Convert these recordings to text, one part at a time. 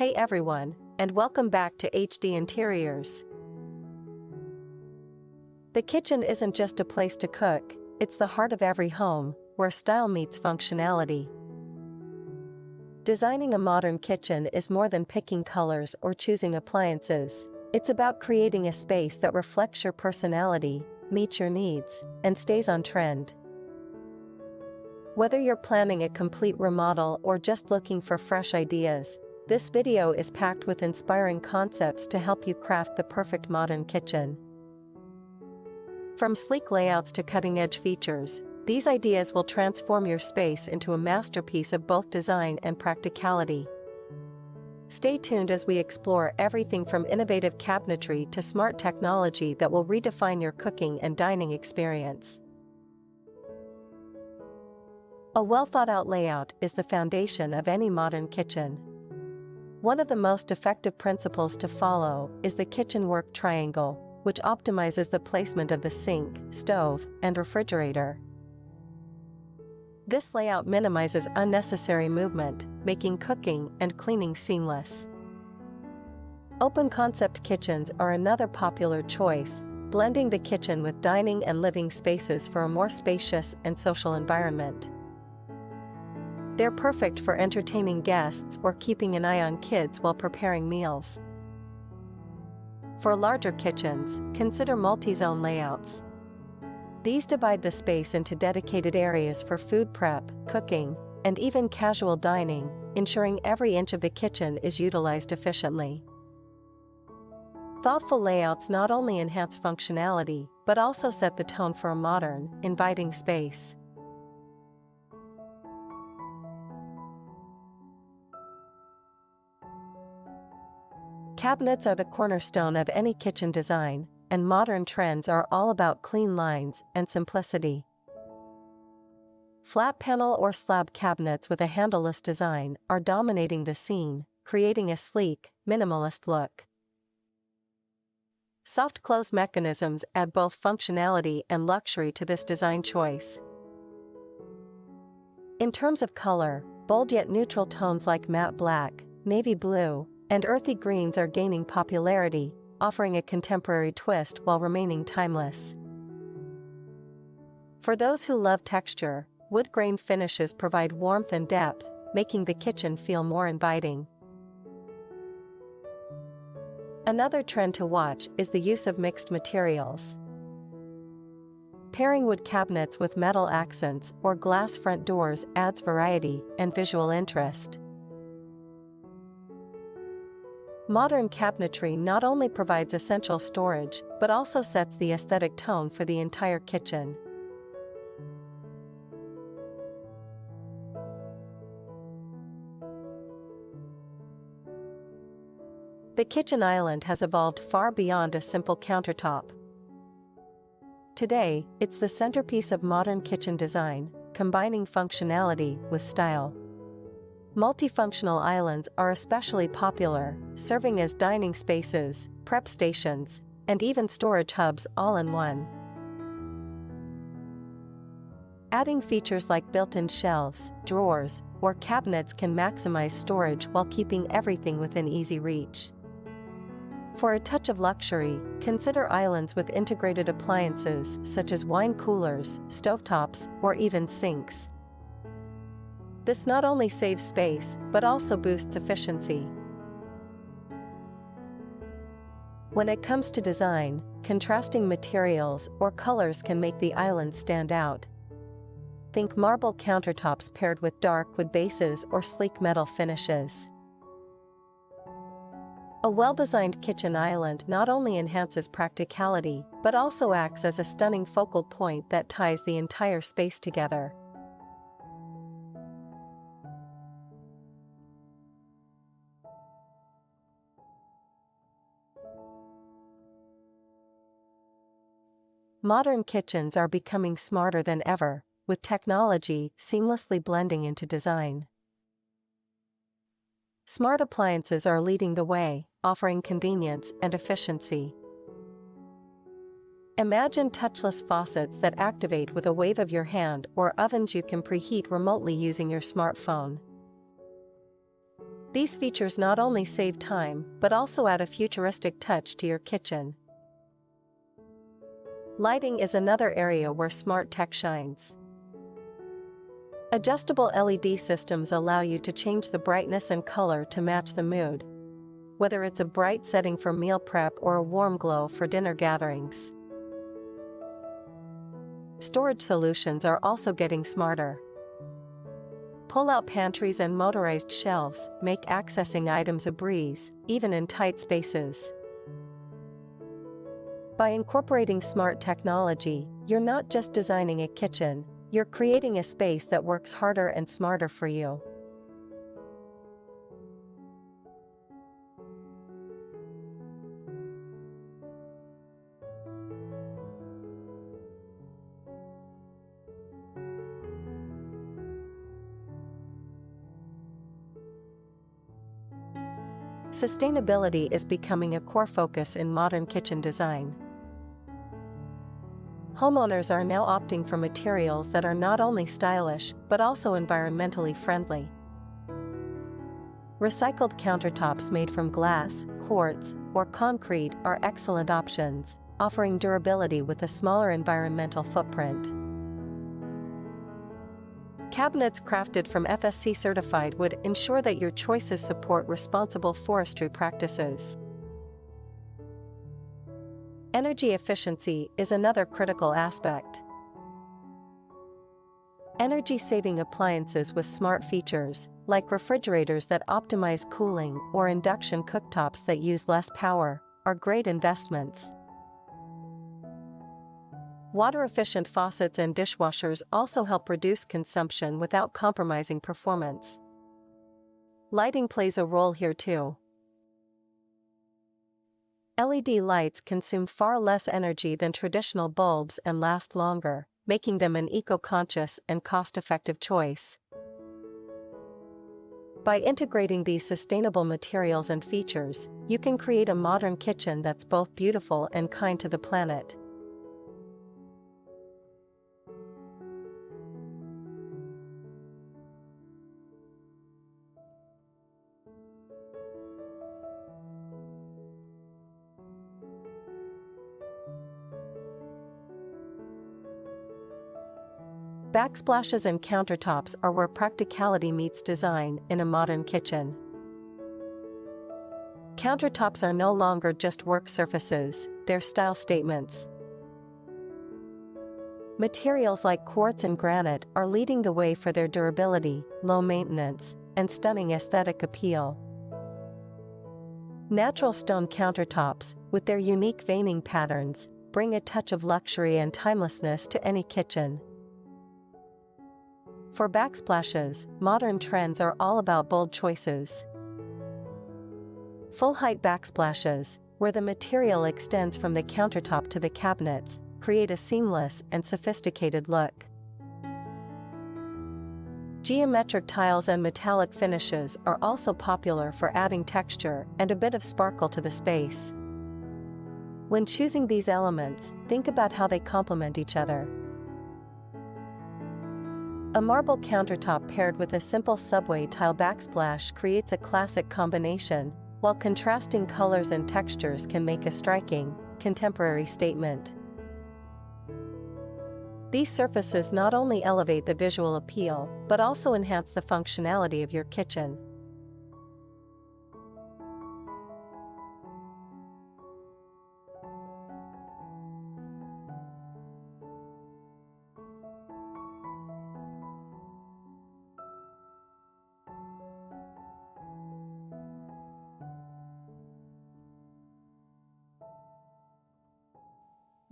Hey everyone, and welcome back to HD Interiors. The kitchen isn't just a place to cook, it's the heart of every home, where style meets functionality. Designing a modern kitchen is more than picking colors or choosing appliances. It's about creating a space that reflects your personality, meets your needs, and stays on trend. Whether you're planning a complete remodel or just looking for fresh ideas, this video is packed with inspiring concepts to help you craft the perfect modern kitchen. From sleek layouts to cutting-edge features, these ideas will transform your space into a masterpiece of both design and practicality. Stay tuned as we explore everything from innovative cabinetry to smart technology that will redefine your cooking and dining experience. A well-thought-out layout is the foundation of any modern kitchen. One of the most effective principles to follow is the kitchen work triangle, which optimizes the placement of the sink, stove, and refrigerator. This layout minimizes unnecessary movement, making cooking and cleaning seamless. Open-concept kitchens are another popular choice, blending the kitchen with dining and living spaces for a more spacious and social environment. They're perfect for entertaining guests or keeping an eye on kids while preparing meals. For larger kitchens, consider multi-zone layouts. These divide the space into dedicated areas for food prep, cooking, and even casual dining, ensuring every inch of the kitchen is utilized efficiently. Thoughtful layouts not only enhance functionality, but also set the tone for a modern, inviting space. Cabinets are the cornerstone of any kitchen design, and modern trends are all about clean lines and simplicity. Flat panel or slab cabinets with a handleless design are dominating the scene, creating a sleek, minimalist look. Soft close mechanisms add both functionality and luxury to this design choice. In terms of color, bold yet neutral tones like matte black, navy blue, and earthy greens are gaining popularity, offering a contemporary twist while remaining timeless. For those who love texture, wood grain finishes provide warmth and depth, making the kitchen feel more inviting. Another trend to watch is the use of mixed materials. Pairing wood cabinets with metal accents or glass front doors adds variety and visual interest. Modern cabinetry not only provides essential storage, but also sets the aesthetic tone for the entire kitchen. The kitchen island has evolved far beyond a simple countertop. Today, it's the centerpiece of modern kitchen design, combining functionality with style. Multifunctional islands are especially popular, serving as dining spaces, prep stations, and even storage hubs all in one. Adding features like built-in shelves, drawers, or cabinets can maximize storage while keeping everything within easy reach. For a touch of luxury, consider islands with integrated appliances such as wine coolers, stovetops, or even sinks. This not only saves space, but also boosts efficiency. When it comes to design, contrasting materials or colors can make the island stand out. Think marble countertops paired with dark wood bases or sleek metal finishes. A well-designed kitchen island not only enhances practicality, but also acts as a stunning focal point that ties the entire space together. Modern kitchens are becoming smarter than ever, with technology seamlessly blending into design. Smart appliances are leading the way, offering convenience and efficiency. Imagine touchless faucets that activate with a wave of your hand or ovens you can preheat remotely using your smartphone. These features not only save time, but also add a futuristic touch to your kitchen. Lighting is another area where smart tech shines. Adjustable LED systems allow you to change the brightness and color to match the mood, whether it's a bright setting for meal prep or a warm glow for dinner gatherings. Storage solutions are also getting smarter. Pull-out pantries and motorized shelves make accessing items a breeze, even in tight spaces. By incorporating smart technology, you're not just designing a kitchen, you're creating a space that works harder and smarter for you. Sustainability is becoming a core focus in modern kitchen design. Homeowners are now opting for materials that are not only stylish but also environmentally friendly. Recycled countertops made from glass, quartz, or concrete are excellent options, offering durability with a smaller environmental footprint. Cabinets crafted from FSC certified wood ensure that your choices support responsible forestry practices. Energy efficiency is another critical aspect. Energy-saving appliances with smart features, like refrigerators that optimize cooling or induction cooktops that use less power, are great investments. Water-efficient faucets and dishwashers also help reduce consumption without compromising performance. Lighting plays a role here too. LED lights consume far less energy than traditional bulbs and last longer, making them an eco-conscious and cost-effective choice. By integrating these sustainable materials and features, you can create a modern kitchen that's both beautiful and kind to the planet. Backsplashes and countertops are where practicality meets design in a modern kitchen. Countertops are no longer just work surfaces, they're style statements. Materials like quartz and granite are leading the way for their durability, low maintenance, and stunning aesthetic appeal. Natural stone countertops, with their unique veining patterns, bring a touch of luxury and timelessness to any kitchen. For backsplashes, modern trends are all about bold choices. Full-height backsplashes, where the material extends from the countertop to the cabinets, create a seamless and sophisticated look. Geometric tiles and metallic finishes are also popular for adding texture and a bit of sparkle to the space. When choosing these elements, think about how they complement each other. A marble countertop paired with a simple subway tile backsplash creates a classic combination, while contrasting colors and textures can make a striking, contemporary statement. These surfaces not only elevate the visual appeal, but also enhance the functionality of your kitchen.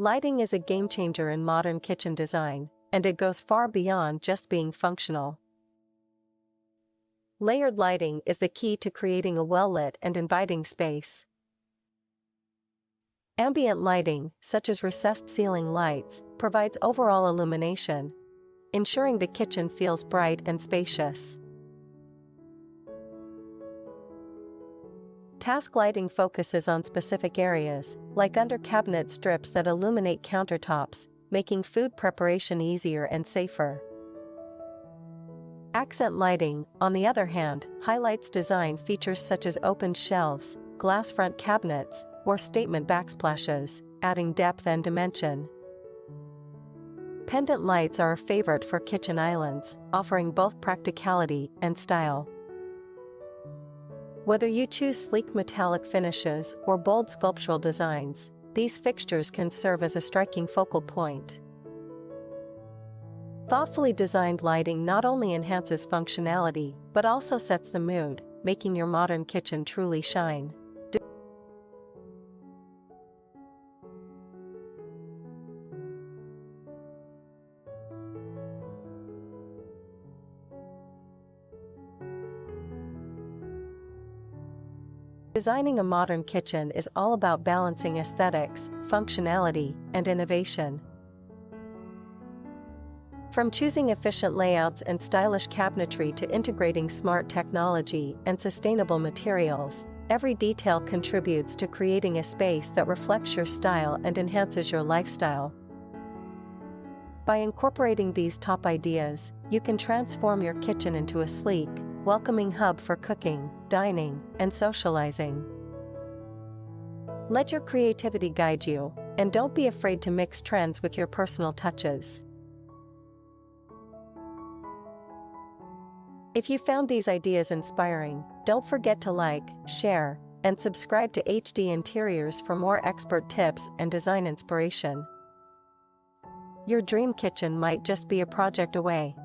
Lighting is a game-changer in modern kitchen design, and it goes far beyond just being functional. Layered lighting is the key to creating a well-lit and inviting space. Ambient lighting, such as recessed ceiling lights, provides overall illumination, ensuring the kitchen feels bright and spacious. Task lighting focuses on specific areas, like under cabinet strips that illuminate countertops, making food preparation easier and safer. Accent lighting, on the other hand, highlights design features such as open shelves, glass front cabinets, or statement backsplashes, adding depth and dimension. Pendant lights are a favorite for kitchen islands, offering both practicality and style. Whether you choose sleek metallic finishes or bold sculptural designs, these fixtures can serve as a striking focal point. Thoughtfully designed lighting not only enhances functionality, but also sets the mood, making your modern kitchen truly shine. Designing a modern kitchen is all about balancing aesthetics, functionality, and innovation. From choosing efficient layouts and stylish cabinetry to integrating smart technology and sustainable materials, every detail contributes to creating a space that reflects your style and enhances your lifestyle. By incorporating these top ideas, you can transform your kitchen into a sleek, welcoming hub for cooking, dining, and socializing. Let your creativity guide you, and don't be afraid to mix trends with your personal touches. If you found these ideas inspiring, don't forget to like, share, and subscribe to HD Interiors for more expert tips and design inspiration. Your dream kitchen might just be a project away.